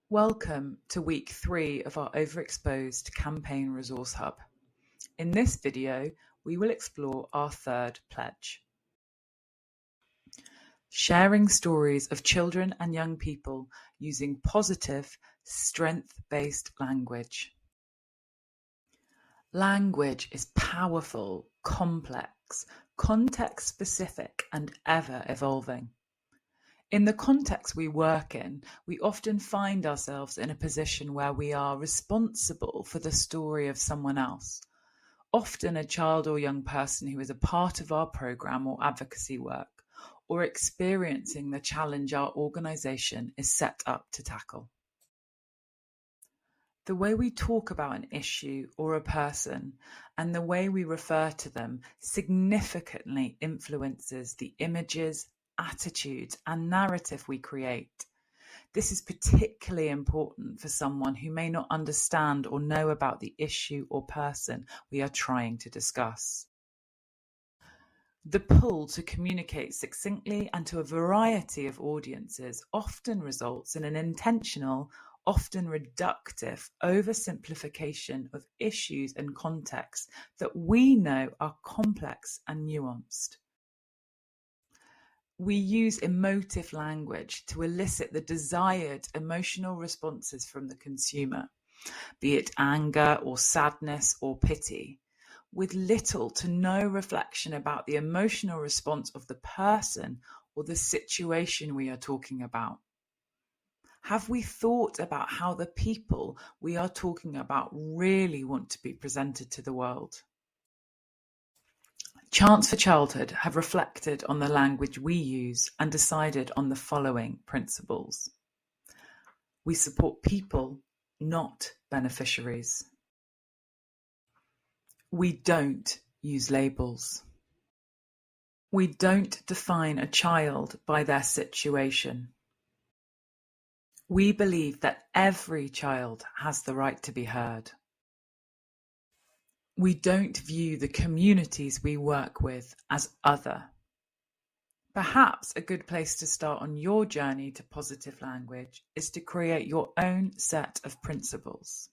Welcome to week 3 of our Overexposed Campaign Resource Hub. In this video, we will explore our third pledge. Sharing stories of children and young people using positive, strength-based language. Language is powerful, complex, context-specific, and ever-evolving. In the context we work in, we often find ourselves in a position where we are responsible for the story of someone else, often a child or young person who is a part of our program or advocacy work, or experiencing the challenge our organisation is set up to tackle. The way we talk about an issue or a person and the way we refer to them significantly influences the images, attitudes, and narrative we create. This is particularly important for someone who may not understand or know about the issue or person we are trying to discuss. The pull to communicate succinctly and to a variety of audiences often results in an intentional, often reductive oversimplification of issues and contexts that we know are complex and nuanced. We use emotive language to elicit the desired emotional responses from the consumer, be it anger or sadness or pity, with little to no reflection about the emotional response of the person or the situation we are talking about. Have we thought about how the people we are talking about really want to be presented to the world? Chants for Childhood have reflected on the language we use and decided on the following principles. We support people, not beneficiaries. We don't use labels. We don't define a child by their situation. We believe that every child has the right to be heard. We don't view the communities we work with as other. Perhaps a good place to start on your journey to positive language is to create your own set of principles.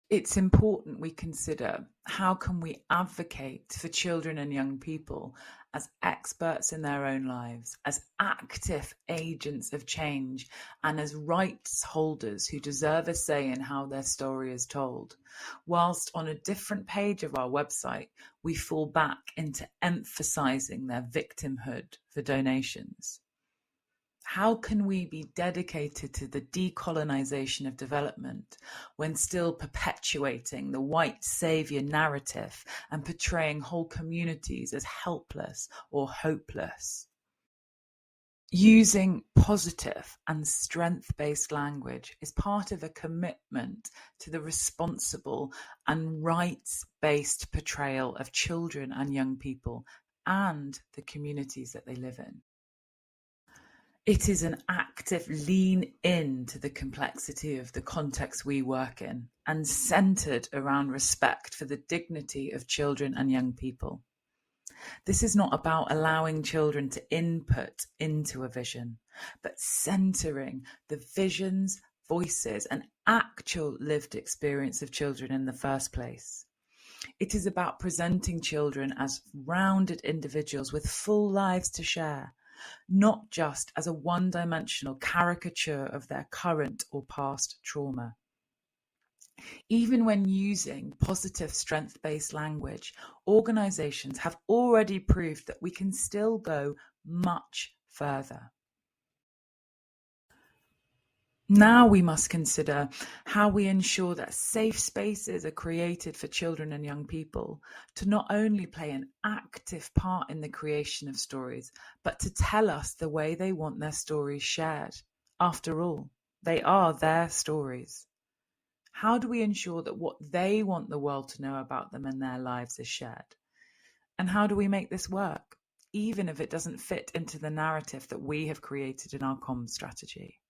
It's important we consider how can we advocate for children and young people as experts in their own lives, as active agents of change, and as rights holders who deserve a say in how their story is told, whilst on a different page of our website, we fall back into emphasizing their victimhood for donations. How can we be dedicated to the decolonization of development when still perpetuating the white savior narrative and portraying whole communities as helpless or hopeless? Using positive and strength-based language is part of a commitment to the responsible and rights-based portrayal of children and young people and the communities that they live in. It is an active lean in to the complexity of the context we work in and centered around respect for the dignity of children and young people. This is not about allowing children to input into a vision, but centering the visions, voices, and actual lived experience of children in the first place. It is about presenting children as rounded individuals with full lives to share, not just as a one-dimensional caricature of their current or past trauma. Even when using positive strength-based language, organizations have already proved that we can still go much further. Now we must consider how we ensure that safe spaces are created for children and young people to not only play an active part in the creation of stories, but to tell us the way they want their stories shared. After all, they are their stories. How do we ensure that what they want the world to know about them and their lives is shared? And how do we make this work, even if it doesn't fit into the narrative that we have created in our comms strategy?